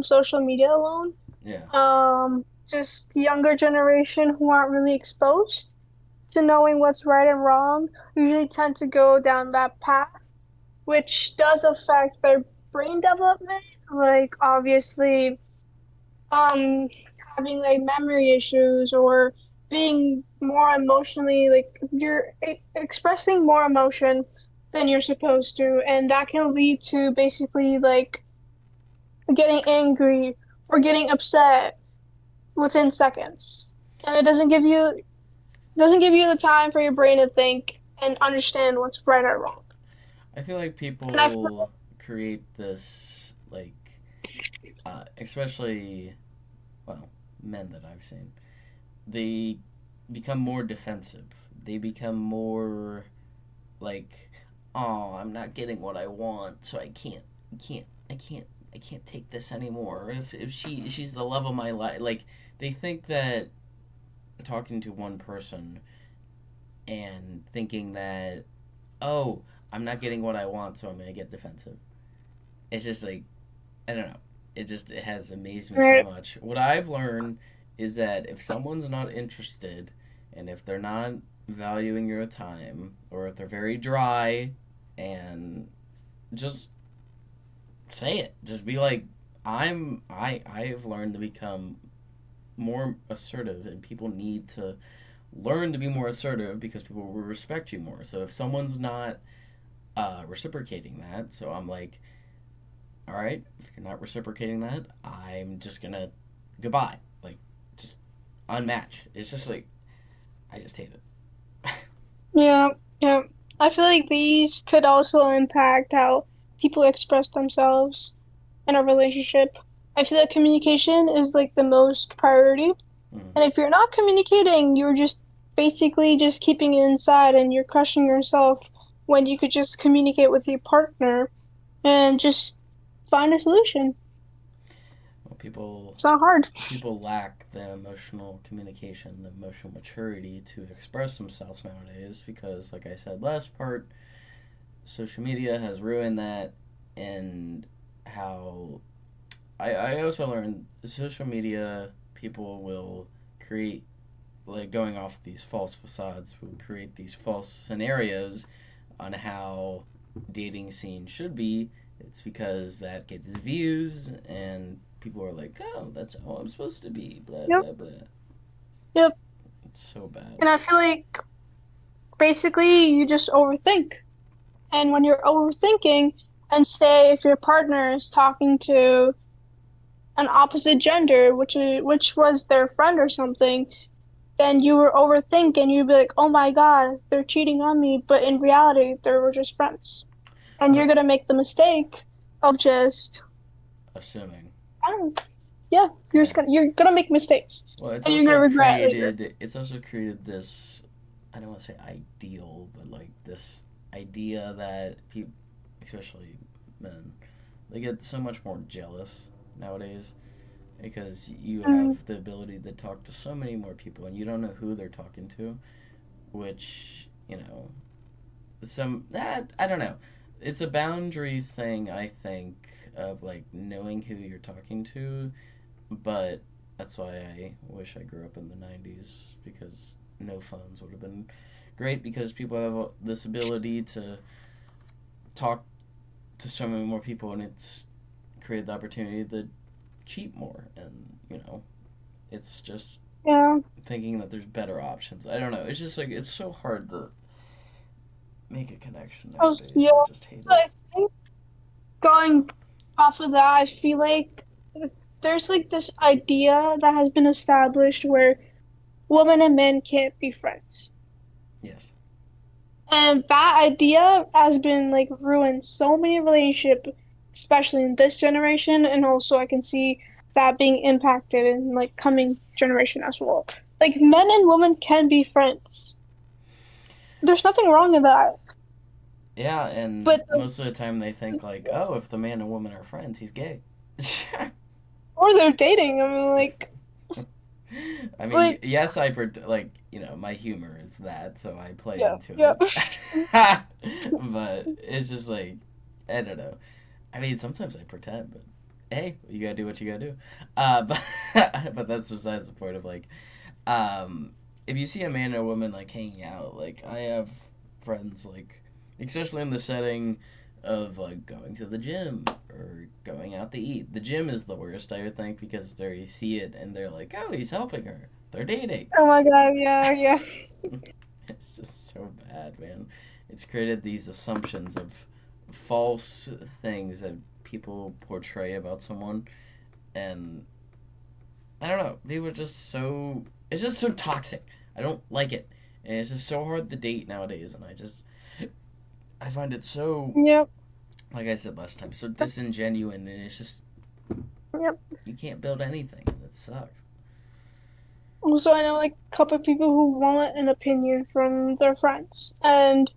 social media alone. Yeah. Just younger generation who aren't really exposed to knowing what's right and wrong usually tend to go down that path, which does affect their brain development. Like obviously, um, having like memory issues or being more emotionally like you're expressing more emotion than you're supposed to, and that can lead to basically like getting angry or getting upset within seconds. And it doesn't give you the time for your brain to think and understand what's right or wrong. I feel like And I feel people create this, like, especially, well, men that I've seen, they become more defensive. They become more like, oh, I'm not getting what I want, so can't, I can't, I can't take this anymore. If she's the love of my life, like they think that talking to one person and thinking that, oh, I'm not getting what I want, so I'm gonna get defensive. It's just like, I don't know. It has amazed me so right. much. What I've learned is that if someone's not interested, and if they're not valuing your time, or if they're very dry, and just say it. Just be like, I have learned to become more assertive, and people need to learn to be more assertive because people will respect you more. So if someone's not reciprocating that, so I'm like, all right, if you're not reciprocating that, I'm just gonna goodbye. Like, just unmatch. It's just like I just hate it. Yeah, yeah. I feel like these could also impact how people express themselves in a relationship. I feel like communication is like the most priority. Mm. And if you're not communicating, you're just basically just keeping it inside and you're crushing yourself when you could just communicate with your partner and just find a solution. Well, people It's not hard. people lack the emotional communication, the emotional maturity to express themselves nowadays because, like I said last part, social media has ruined that. And how I also learned social media people will create, like, going off these false facades, will create these false scenarios on how dating scene should be. It's because that gets views and people are like, oh, that's how I'm supposed to be, blah Yep, blah blah. yep. It's so bad. And I feel like basically you just overthink. And when you're overthinking, and say if your partner is talking to an opposite gender, which was their friend or something, then you were overthink and you'd be like, "Oh my God, they're cheating on me," but in reality, they were just friends. And Uh, you're gonna make the mistake of just, Assuming. I don't know, yeah, Yeah. you're gonna make mistakes, Well, and you're gonna regret it later. it's also created this, I don't want to say ideal, but like this idea that people, especially men, they get so much more jealous nowadays because you have Mm, the ability to talk to so many more people and you don't know who they're talking to, which, some that I don't know. It's a boundary thing, I think, of like knowing who you're talking to, but that's why I wish I grew up in the 90s because no phones would have been great because people have this ability to talk to so many more people and it's created the opportunity to cheat more. And, it's just yeah, thinking that there's better options. I don't know. It's just like, it's so hard to make a connection nowadays. yeah. I just hate So it. I think going off of that, I feel like there's like this idea that has been established where women and men can't be friends. Yes. And that idea has been like ruined so many relationships, especially in this generation, and also I can see that being impacted in like coming generation as well. Like men and women can be friends. There's nothing wrong in that. Yeah, and But most of the time they think like, oh, if the man and woman are friends, he's gay. or they're dating. I mean, I mean, like yes, like, my humor is that, so I play yeah, into yeah. it. But it's just like, I don't know. I mean, sometimes I pretend, but hey, you gotta do what you gotta do. But but that's besides the point of like, um, if you see a man or a woman like hanging out, like I have friends like, especially in the setting of like going to the gym or going out to eat. The gym is the worst, I would think, because they see it and they're like, oh, he's helping her. They're dating. Oh my god, yeah, yeah. It's just so bad, man. It's created these assumptions of false things that people portray about someone, and I don't know. They were just so. It's just so toxic. I don't like it, and it's just so hard to date nowadays. And I find it so, Yep, like I said last time, so disingenuous, and it's just yep. you can't build anything. It sucks. Also, I know like a couple of people who want an opinion from their friends, and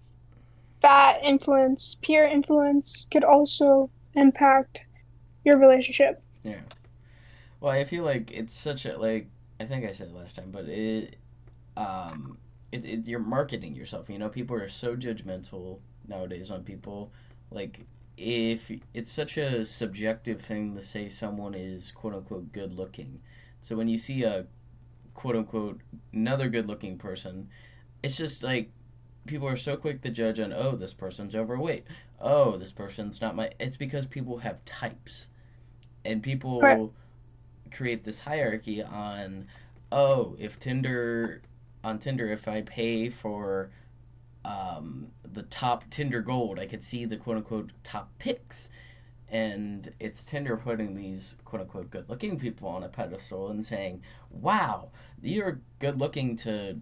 that influence, peer influence, could also impact your relationship. Yeah. Well, I feel like it's such a like. I think I said it last time, but um, you're marketing yourself. You know, people are so judgmental nowadays on people. Like, if it's such a subjective thing to say someone is quote unquote good looking, so when you see a quote unquote another good looking person, it's just like people are so quick to judge on, oh, this person's overweight, oh, this person's not my. It's because people have types, and Right. people create this hierarchy on, oh, if Tinder on Tinder, if I pay for the top Tinder Gold, I could see the quote unquote top picks. And it's Tinder putting these quote unquote good looking people on a pedestal and saying, wow, you're good looking to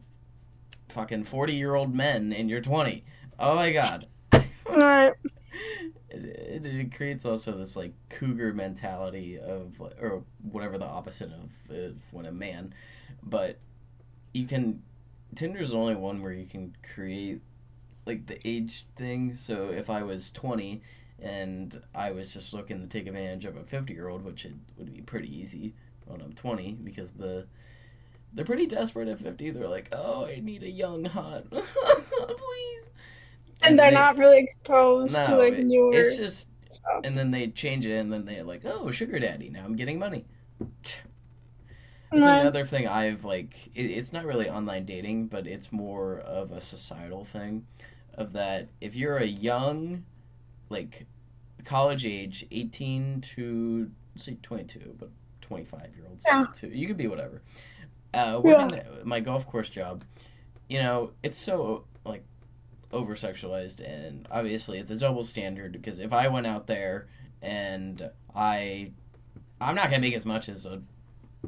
fucking 40-year-old men and you're 20. Oh my god. Right. It creates also this like cougar mentality of or whatever the opposite of when a man, but you can Tinder's the only one where you can create like the age thing. So if I was 20 and I was just looking to take advantage of a 50-year-old, which it would be pretty easy when I'm 20 because they're pretty desperate at 50. They're like, "Oh, I need a young hot." Please. And And they're they not really exposed to no, like it's newer just stuff. and then they change it and then they're like, "Oh, sugar daddy, now I'm getting money." That's Right. another thing I've like it's not really online dating, but it's more of a societal thing of that if you're a young like college age 18 to say 22 but 25-year olds Yeah. too, you could be whatever, Yeah. working my golf course job, you know, it's so like over sexualized and obviously it's a double standard because if I went out there and I'm not gonna make as much as a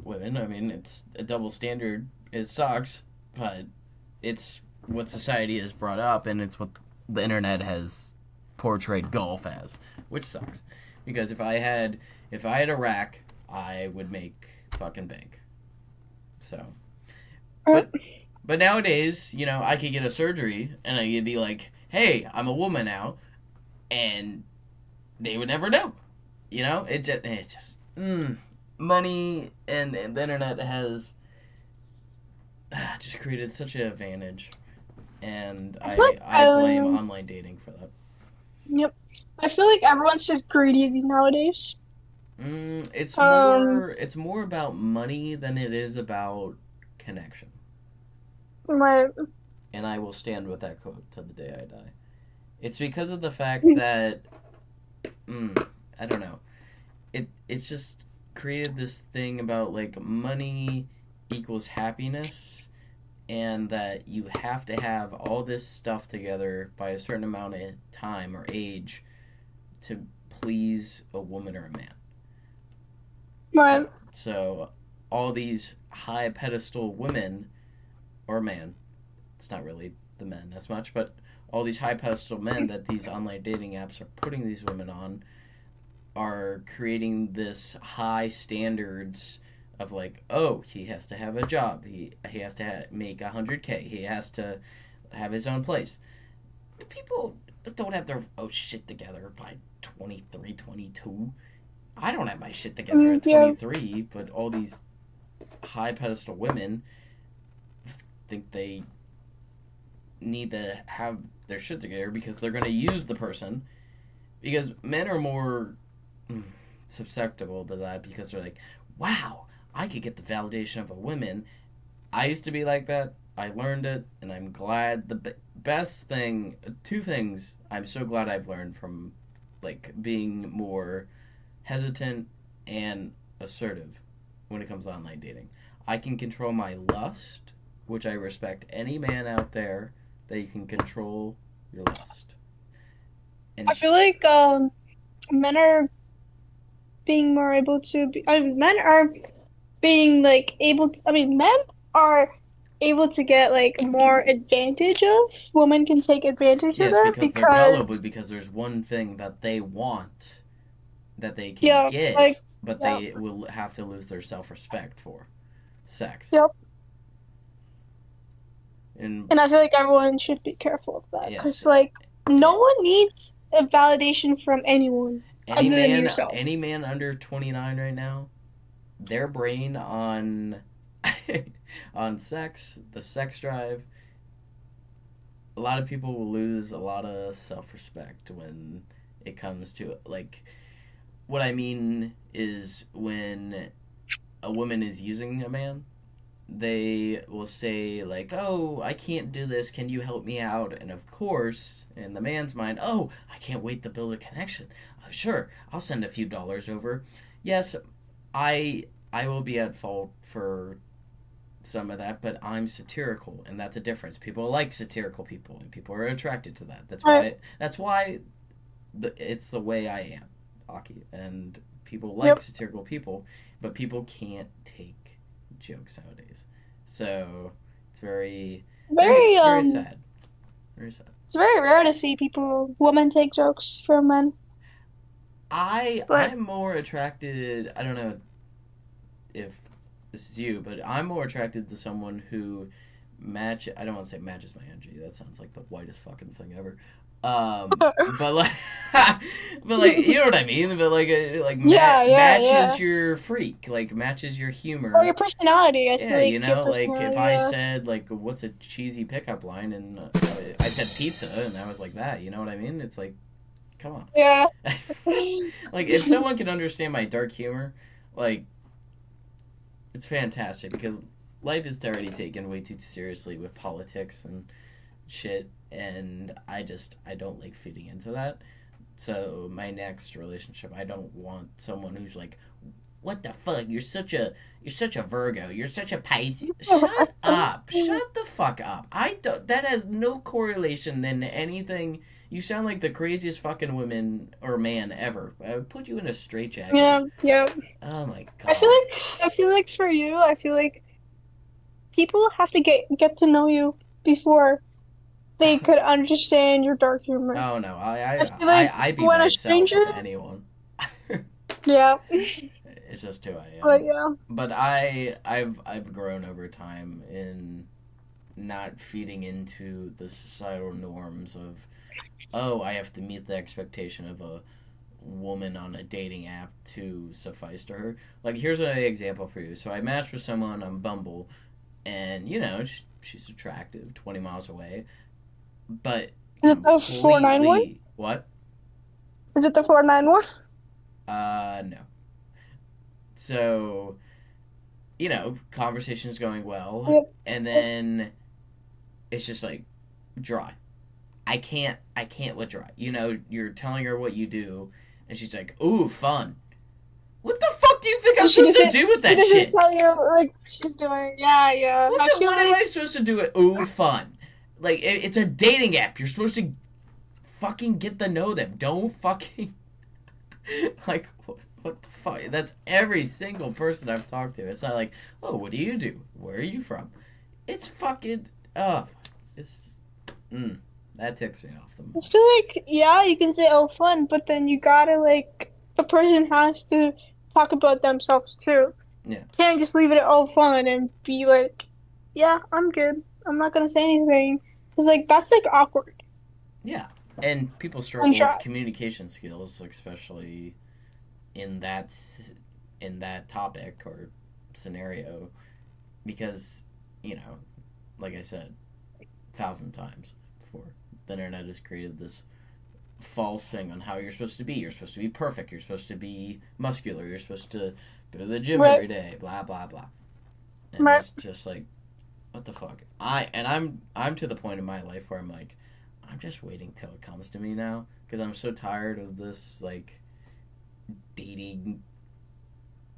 women. I mean, it's a double standard. It sucks, but it's what society has brought up, and it's what the internet has portrayed golf as, which sucks. Because if I had a rack, I would make fucking bank. So, Right. but but nowadays, you know, I could get a surgery, and I could be like, hey, I'm a woman now, and they would never know. You know, it just money and the internet has just created such an advantage, and I feel like I blame online dating for that. yep. I feel like everyone's just greedy nowadays. It's Um, more about money than it is about connection, my and I will stand with that quote till the day I die. It's because of the fact that I don't know. It's just created this thing about like money equals happiness and that you have to have all this stuff together by a certain amount of time or age to please a woman or a man. my So all these high pedestal women or man, it's not really the men as much, but all these high pedestal men that these online dating apps are putting these women on are creating this high standards of like, oh, he has to have a job, he has to make 100K, he has to have his own place. People don't have their shit together by 23, 22. I don't have my shit together at yeah. 23, but all these high pedestal women think they need to have their shit together because they're going to use the person because men are more susceptible to that because they're like, wow, I could get the validation of a woman. I used to be like that. I learned it, and I'm glad. Best thing, two things I'm so glad I've learned from like being more hesitant and assertive when it comes to online dating. I can control my lust, which I respect any man out there that you can control your lust. I And feel like men are being more able to be, I mean, men are being like able to, I mean, men are able to get like more advantage of. Women can take advantage of yes, that because they're gullible because, because there's one thing that they want that they can yeah, get, like, but yeah, they will have to lose their self-respect for sex. yep. And And I feel like everyone should be careful of that yes, because, like, no one needs a validation from anyone other than yourself. any man under 29 right now, their brain on on sex, the sex drive, a lot of people will lose a lot of self-respect when it comes to like what I mean is when a woman is using a man, they will say like, "Oh, I can't do this. Can you help me out?" And of course, in the man's mind, "Oh, I can't wait to build a connection. Sure, I'll send a few dollars over." Yes, I will be at fault for some of that, but I'm satirical, and that's a difference. People like satirical people, and people are attracted to that. Right. That's why it's the way I am, Aki, and people like Yep. satirical people, but people can't take jokes nowadays. So it's Very, very sad. Very sad. it's very rare to see women take jokes from men, but I'm more attracted. I don't know if this is you, but I'm more attracted to someone who I don't want to say matches my energy. That sounds like the whitest fucking thing ever. But like, but like, you know what I mean. But like yeah, yeah, matches yeah. your freak, like matches your Or humor. your personality. I feel Yeah, like you your know, like if personality, I yeah. said like, "What's a cheesy pickup line?" and I said pizza, and I was like that. You know what I mean? It's like, come on. Yeah. Like if someone can understand my dark humor, like it's fantastic because life is already taken way too seriously with politics and shit, and I don't like fitting into that. So my next relationship, I don't want someone who's like, "What the fuck? You're such a Virgo. You're such a Pisces." Shut up. Shut the fuck up. I don't. That has no correlation than anything. You sound like the craziest fucking woman or man ever. I would put you in a straitjacket. Yeah, yeah. Oh my I feel god. I feel like for you, I feel like people have to get to know you before they could understand your dark humor. Oh no, I feel like I be when a myself stranger, with anyone. yeah, It's just who I but am. yeah, But I've grown over time in not feeding into the societal norms of, oh, I have to meet the expectation of a woman on a dating app to suffice to her. Like here's an example for you. So I matched with someone on Bumble, and you know she's attractive, 20 miles away, but is it the 491? completely what? Is it the 491? No. So you know, conversation's going well, Yep. and then it's just like dry. I can't withdraw. You know, you're telling her what you do, and she's like, "Ooh, fun." What the fuck do you think I'm And supposed to do with she that doesn't shit? tell you like she's doing. Yeah, yeah. I feel What am like I supposed to do with ooh fun? Like it's a dating app. You're supposed to fucking get to know them. Don't fucking like what the fuck? That's every single person I've talked to. It's not like, "Oh, what do you do? Where are you from?" It's fucking it's mm, that ticks me off the I most. feel like yeah, you can say oh fun, but then you gotta like the person has to talk about themselves too. Yeah. Can't just leave it at oh fun and be like, yeah, I'm good. I'm not gonna say anything. Cause like that's like awkward Yeah. And people and struggle with try. communication skills, especially in in that topic or scenario, because you know, like I said, 1,000 times before, the internet has created this false thing on how you're supposed to be. You're supposed to be perfect. You're supposed to be muscular. You're supposed to go to the gym Right. every day. Blah blah blah. And Right. it's just like, what the fuck? I'm to the point in my life where I'm like, I'm just waiting till it comes to me now because I'm so tired of this like dating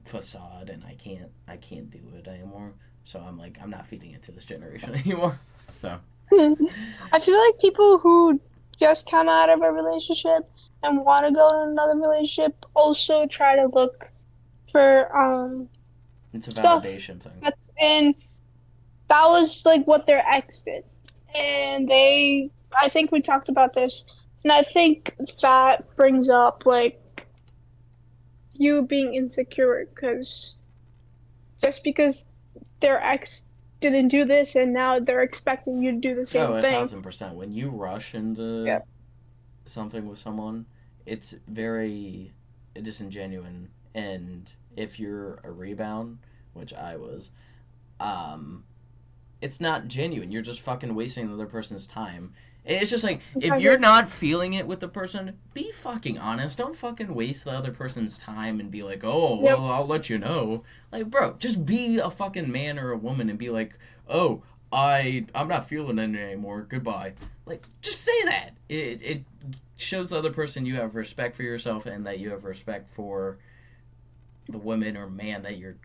facade, and I can't do it anymore. So I'm like, I'm not feeding into this generation anymore. So I feel like people who just come out of a relationship and want to go in another relationship also try to look for it's a stuff validation thing. that's in that was like what their ex did. And I think we talked about this, and I think that brings up like you being insecure because just because their ex didn't do this and now they're expecting you to do the Oh, same thing. 1,000%. When you rush into Yeah. something with someone, it's very disingenuous. And if you're a rebound, which I was, um, it's not genuine. You're just fucking wasting the other person's time. It's just like, if Exactly. you're not feeling it with the person, be fucking honest. Don't fucking waste the other person's time and be like, oh, Yep. well, I'll let you know. Like, bro, just be a fucking man or a woman and be like, oh, I'm not feeling it anymore. Goodbye. Like, just say that. It shows the other person you have respect for yourself and that you have respect for the woman or man that you're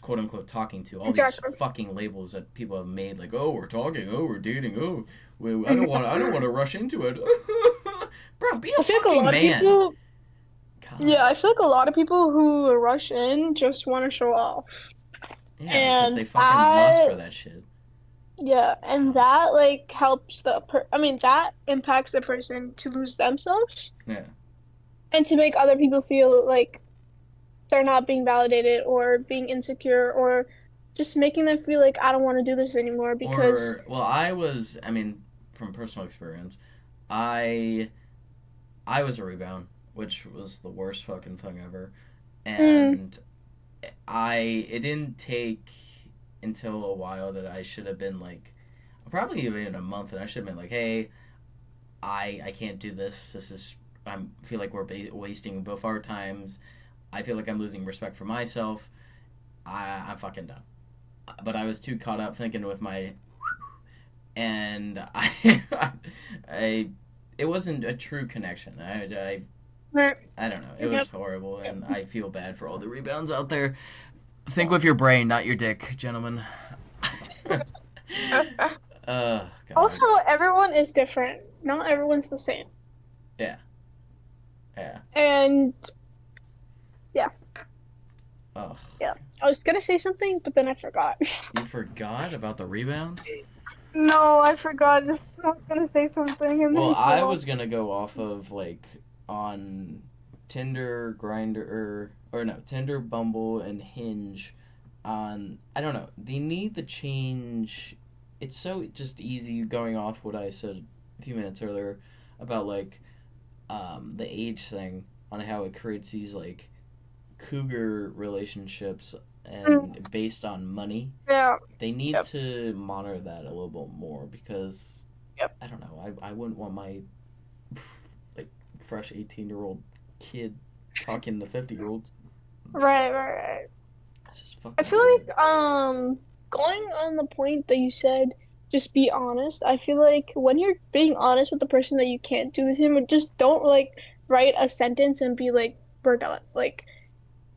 quote unquote talking to. All these Exactly. fucking labels that people have made, like, oh, we're talking, oh, we're dating, oh, I don't want to rush into it. Bro, be a I feel like a fucking lot of man. people, God. yeah, I feel like a lot of people who rush in just want to show off. Yeah, because they And fucking lust for that shit. yeah, and God. that like helps I mean, that impacts the person to lose themselves Yeah. and to make other people feel like they're not being validated or being insecure or just making them feel like I don't want to do this anymore because Or, well, I mean, from personal experience, I I was a rebound, which was the worst fucking thing ever. mm, And it didn't take until a while that I should have been like, probably even a month, and I should have been like, hey, I can't do this. This is I feel like we're wasting both our times. I feel like I'm losing respect for myself. I'm fucking done. But I was too caught up thinking with my, and I it wasn't a true connection. right, I don't know. It was yep, horrible, yep. and I feel bad for all the rebounds out there. Think with your brain, not your dick, gentlemen. God. Also, everyone is different. Not everyone's the same. Yeah. Yeah. And yeah, Ugh. yeah. I was gonna say something, but then I forgot. You forgot about the rebounds? No, I forgot. I was gonna say something and then Well, you I forgot. was gonna go off of like on Tinder, Grinder, or no, Tinder, Bumble, and Hinge. On I don't know. They need the change. It's so just easy going off what I said a few minutes earlier about like the age thing on how it creates these like cougar relationships Mm, and based on money. yeah, They need yep, to monitor that a little bit more because yep. I don't know. I wouldn't want my like fresh 18-year-old kid talking to 50-year-olds. Right. That's just I fucking feel weird. like going on the point that you said, just be honest. I feel like when you're being honest with the person that you can't do this anymore, just don't like write a sentence and be like, we're done. Like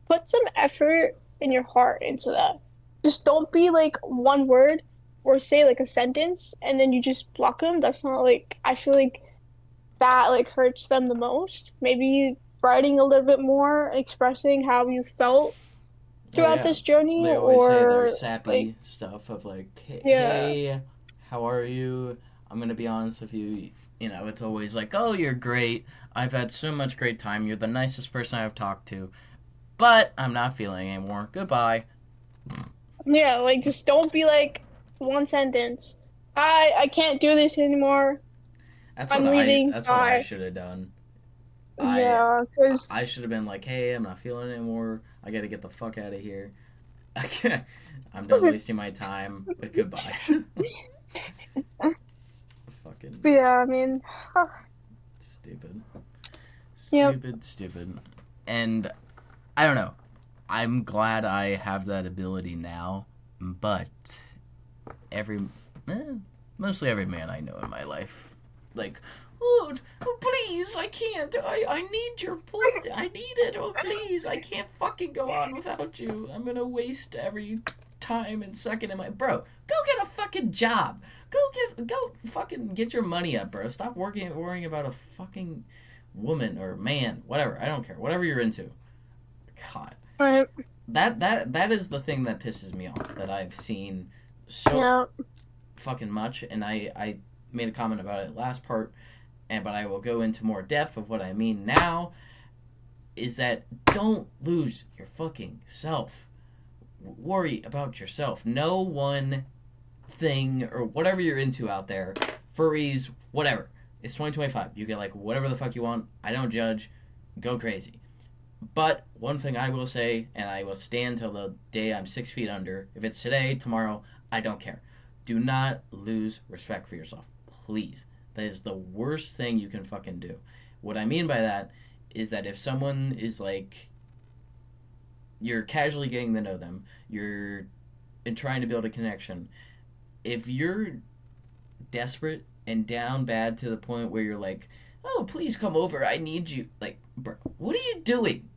put some effort in your heart into that. Just don't be like one word or say like a sentence and then you just block them. That's not like I feel like that like hurts them the most. Maybe writing a little bit more, expressing how you felt Oh throughout yeah, this journey they always say their or like sappy stuff of like, yeah. hey, how are you? I'm gonna be honest with you. You know, it's always like, oh, you're great. I've had so much great time. You're the nicest person I've talked to, but I'm not feeling anymore. Goodbye. Yeah, like just don't be like one sentence. I can't do this anymore. I'm leaving. That's what I Bye. should have done. I Yeah, I 'cause should have been like, hey, I'm not feeling it anymore. I gotta get the fuck out of here. I can't. I'm done wasting my time. But goodbye. Fucking yeah, I mean, stupid. Yep. Stupid. And I don't know. I'm glad I have that ability now, but every, mostly every man I know in my life, like, oh, please, I can't. I need your pussy. I need it. Oh, please, I can't fucking go on without you. I'm gonna waste every time and second in my bro. Go get a fucking job. Go fucking get your money up, bro. Stop worrying about a fucking woman or man, whatever. I don't care. Whatever you're into. God. Right. That is the thing that pisses me off that I've seen so Yeah. fucking much, and I made a comment about it last part, but I will go into more depth of what I mean now. Is that don't lose your fucking self. Worry about yourself. No one thing or whatever you're into out there, furries, whatever. It's 2025. You get like whatever the fuck you want. I don't judge. Go crazy. But one thing I will say, and I will stand till the day I'm 6 feet under. If it's today, tomorrow, I don't care. Do not lose respect for yourself. Please. That is the worst thing you can fucking do. What I mean by that is that if someone is like, you're casually getting to know them, you're trying to build a connection. If you're desperate and down bad to the point where you're like, oh, please come over, I need you. Like, bro, what are you doing?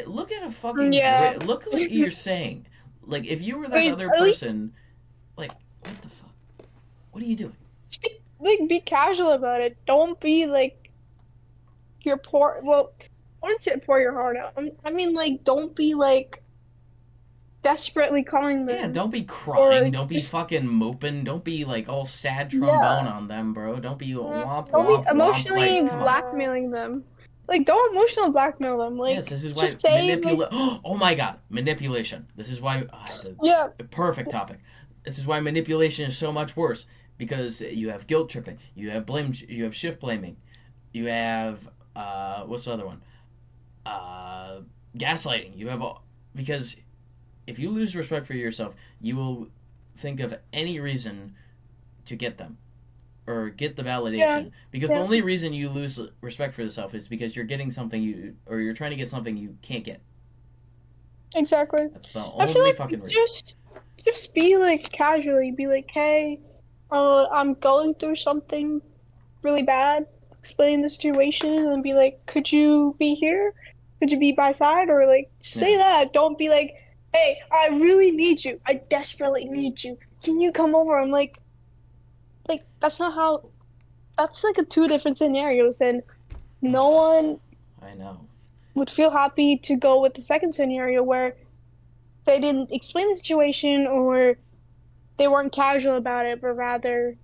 Look at a fucking Yeah. look at what you're saying. Like, if you were that Wait, other at least- person, like, what the fuck? What are you doing? Like, be casual about it. Don't be like your poor. Well, I wouldn't say pour your heart out. I mean, like, don't be like desperately calling them. Yeah, don't be crying. Or Don't be just- fucking moping. Don't be like all sad trombone on them, bro. Don't be womp Don't womp be emotionally womp. Like, come on. blackmailing them. Like, don't emotional blackmail them. Like, Yes, this is why just say, like, oh my god, manipulation. This is why yeah, perfect topic. This is why manipulation is so much worse because you have guilt tripping, you have blame, you have shift blaming, you have what's the other one? Gaslighting. You have all because if you lose respect for yourself, you will think of any reason to get them or get the validation. Yeah. Because Yeah. the only reason you lose respect for yourself is because you're getting something you're trying to get something you can't get. exactly. That's the I feel only like fucking reason. just be like casually, be like, hey, I'm going through something really bad. Explain the situation and be like, could you be here? Could you be by side? Or like say Yeah. that. Don't be like, hey, I really need you. I desperately need you. Can you come over? I'm like that's not how. That's like a two different scenarios, and no one I know. would feel happy to go with the second scenario where they didn't explain the situation or they weren't casual about it, but rather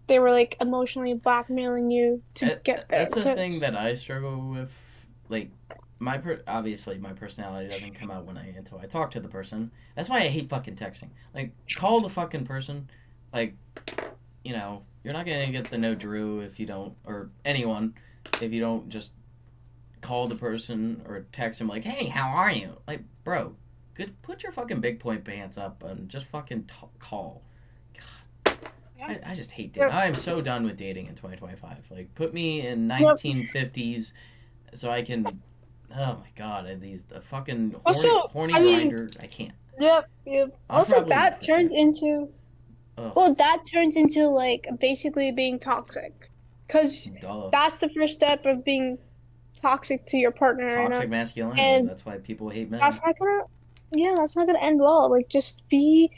they were like emotionally blackmailing you to get there. That's a thing that I struggle with. Like, obviously my personality doesn't come out until I talk to the person. That's why I hate fucking texting. Like, call the fucking person. Like, you know, you're not gonna get to know Drew if you don't, or anyone, if you don't just call the person or text him like, hey, how are you? Like, bro, put your fucking big point pants up and just fucking call. God, I just hate dating. I am so done with dating in 2025. Like, put me in 1950s so I can. Oh my god, these the fucking horny grinder. I can't. Yep. Also, that turns into. Ugh. Well, that turns into like basically being toxic, because that's the first step of being toxic to your partner. Toxic masculinity. And that's why people hate men. That's not gonna end well. Like, just be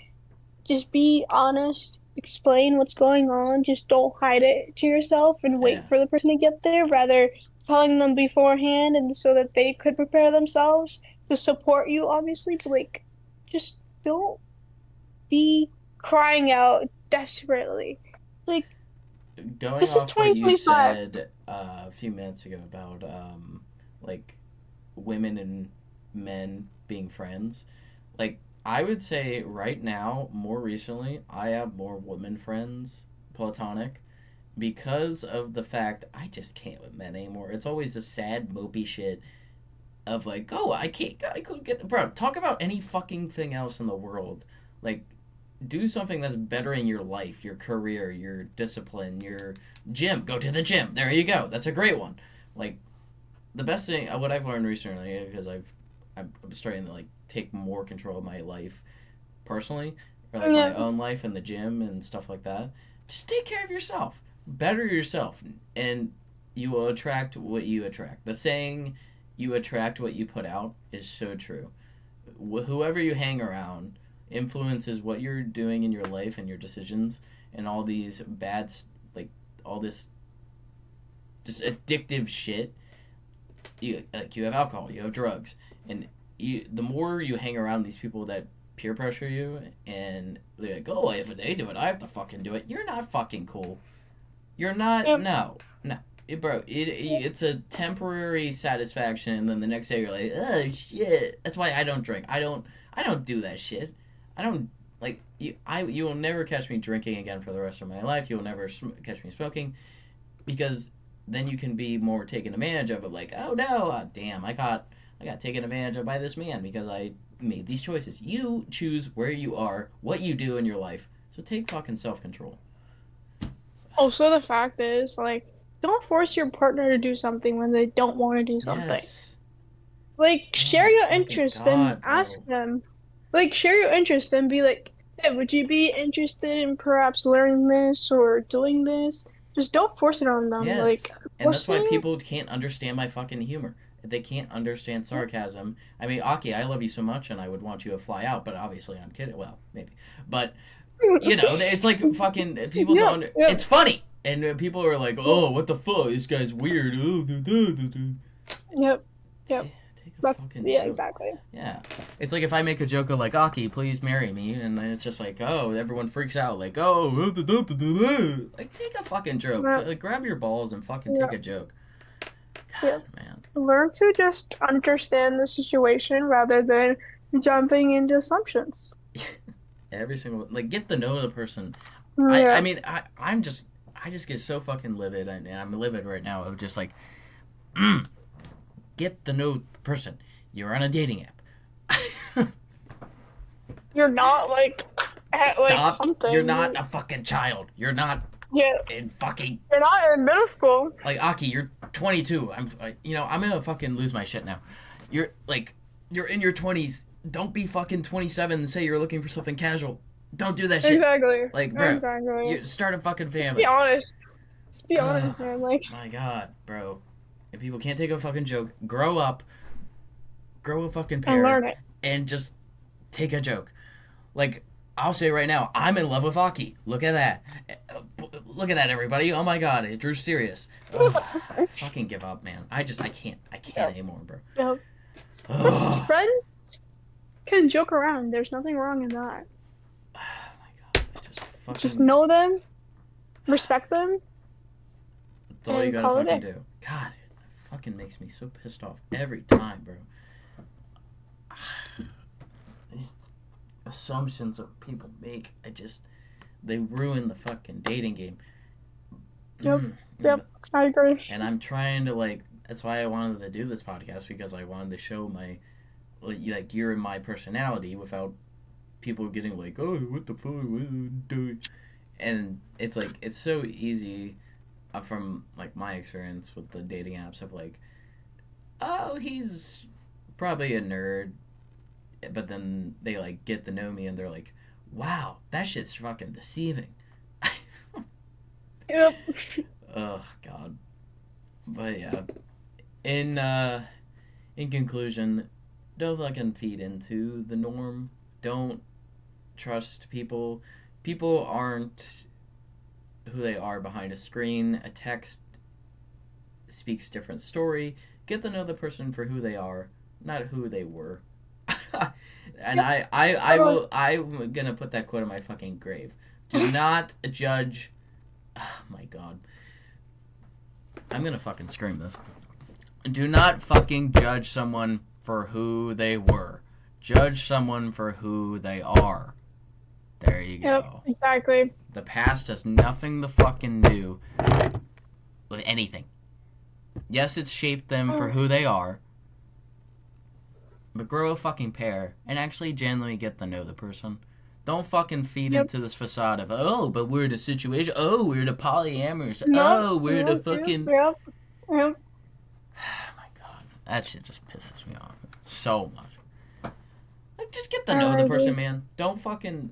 honest. Explain what's going on. Just don't hide it to yourself and wait for the person to get there. Rather, telling them beforehand and so that they could prepare themselves to support you, obviously. But like, just don't be crying out desperately. Like, going this off is what you 2025. said a few minutes ago about like women and men being friends, like I would say right now, more recently, I have more women friends, platonic, because of the fact I just can't with men anymore. It's always the sad mopey shit of like, oh, I could get, bro, talk about any fucking thing else in the world. Like, do something that's bettering your life, your career, your discipline, your gym. Go to the gym. There you go. That's a great one. Like, the best thing, what I've learned recently, because I'm starting to like take more control of my life personally, or like my Yeah. own life in the gym and stuff like that. Just take care of yourself, better yourself, and you will attract what you attract. The saying, "You attract what you put out," is so true. Whoever you hang around influences what you're doing in your life and your decisions, and all these like all this just addictive shit. You have alcohol, you have drugs, and the more you hang around these people that peer pressure you and they're like, oh, if they do it, I have to fucking do it. You're not fucking cool. You're not. Yep. No, no. Bro, it's a temporary satisfaction, and then the next day you're like, oh shit. That's why I don't drink. I don't do that shit. I don't like you. You will never catch me drinking again for the rest of my life. You will never catch me smoking, because then you can be more taken advantage of. It like, oh no, damn, I got taken advantage of by this man because I made these choices. You choose where you are, what you do in your life. So take fucking self control. Also, the fact is, like, don't force your partner to do something when they don't want to do something. Yes. Like, Oh share my your fucking interest and god, ask bro. them. Like, share your interest and be like, hey, would you be interested in perhaps learning this or doing this? Just don't force it on them. Like, Yes. And that's why forcing it, people can't understand my fucking humor. They can't understand sarcasm. I mean, Aki, I love you so much and I would want you to fly out, but obviously I'm kidding. Well, maybe. But, it's like fucking people yeah, don't. yeah, It's funny. And people are like, oh, what the fuck? This guy's weird. Oh, yep, yep. Take a That's, fucking yeah, joke. exactly. Yeah. It's like if I make a joke of like, Aki, please marry me, and it's just like, oh, everyone freaks out, like, oh, like, take a fucking joke. Yeah, Like, grab your balls and fucking yeah, take a joke. yeah. God, man. Learn to just understand the situation rather than jumping into assumptions. Every single, like, get to know the person. I Yeah, mean, I just get so fucking livid, and I'm livid right now of just like, get to know the person. You're on a dating app. you're not like at like Stop. You're something. not a fucking child. You're not Yeah, in fucking you're not in middle school. like Aki. You're 22. I'm gonna fucking lose my shit now. You're in your 20s. Don't be fucking 27 and say you're looking for something casual. Don't do that shit. Exactly. Like, bro, Exactly. you start a fucking Just be family. honest. Just be Oh honest, man. Like, my god, bro. If people can't take a fucking joke, grow up, grow a fucking and pair, learn it. and just take a joke. Like, I'll say right now, I'm in love with Aki. Look at that. Look at that, everybody. Oh my god, it drew serious. Ugh, I fucking give up, man. I can't. I can't Yep. anymore, bro. Yep. But Ugh. friends can joke around. There's nothing wrong in that. Oh my god, I just Just fucking. know them, respect them, That's all you and gotta call it fucking a do. God, it fucking makes me so pissed off every time, bro. These assumptions that people make, they ruin the fucking dating game. Yep. Mm. Yep. I agree. And I'm trying to like. That's why I wanted to do this podcast, because I wanted to show my like you're in my personality without people getting like, oh, what the fuck, what are you doing? And it's like it's so easy from like my experience with the dating apps of like, oh, he's probably a nerd, but then they like get to know me and they're like, wow, that shit's fucking deceiving. Yep. Oh god. But yeah, in in conclusion, don't fucking feed into the norm. Don't trust people. People aren't who they are behind a screen. A text speaks a different story. Get to know the person for who they are, not who they were. And Yep. I'm gonna put that quote on my fucking grave. Do not judge. Oh my god. I'm gonna fucking scream this. Do not fucking judge someone for who they were. Judge someone for who they are. There you Yep. go. Exactly. The past has nothing to fucking do with anything. Yes, it's shaped them for who they are, but grow a fucking pair and actually genuinely get to know the person. Don't fucking feed Yep. into this facade of, oh, but we're the situation. Oh, we're the polyamorous. No. Oh, we're the Yep. fucking. Yep. Yep. That shit just pisses me off so much. Like, just get to know the person, man. Don't fucking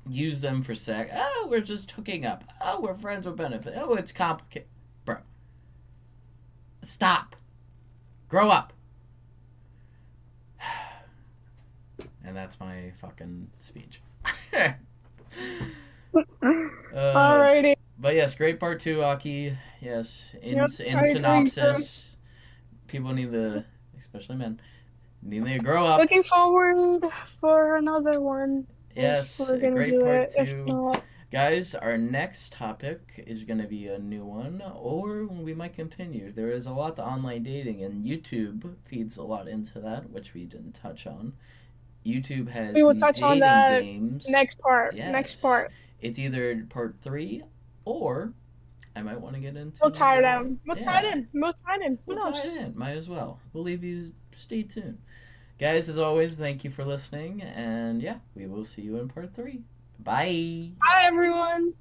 use them for sex. Oh, we're just hooking up. Oh, we're friends with benefit. Oh, it's complicated. Bro. Stop. Grow up. And that's my fucking speech. Alrighty. But yes, great part 2, Aki. Yes, in Yep, I agree, synopsis, people need to, especially men, need to grow up. Looking forward for another one. Yes, If we're a gonna great do part it. If 2. not, Guys, our next topic is going to be a new one, or we might continue. There is a lot to online dating, and YouTube feeds a lot into that, which we didn't touch on. YouTube has we will these touch on dating that games. next part. Yes. Next part. It's either part 3, or I might want to get into. We'll tie it in. We'll Yeah. tie it in. We'll tie it in. Who We'll knows? tie it in. Might as well. We'll leave you. Stay tuned. Guys, as always, thank you for listening. And yeah, we will see you in part 3. Bye. Bye, everyone.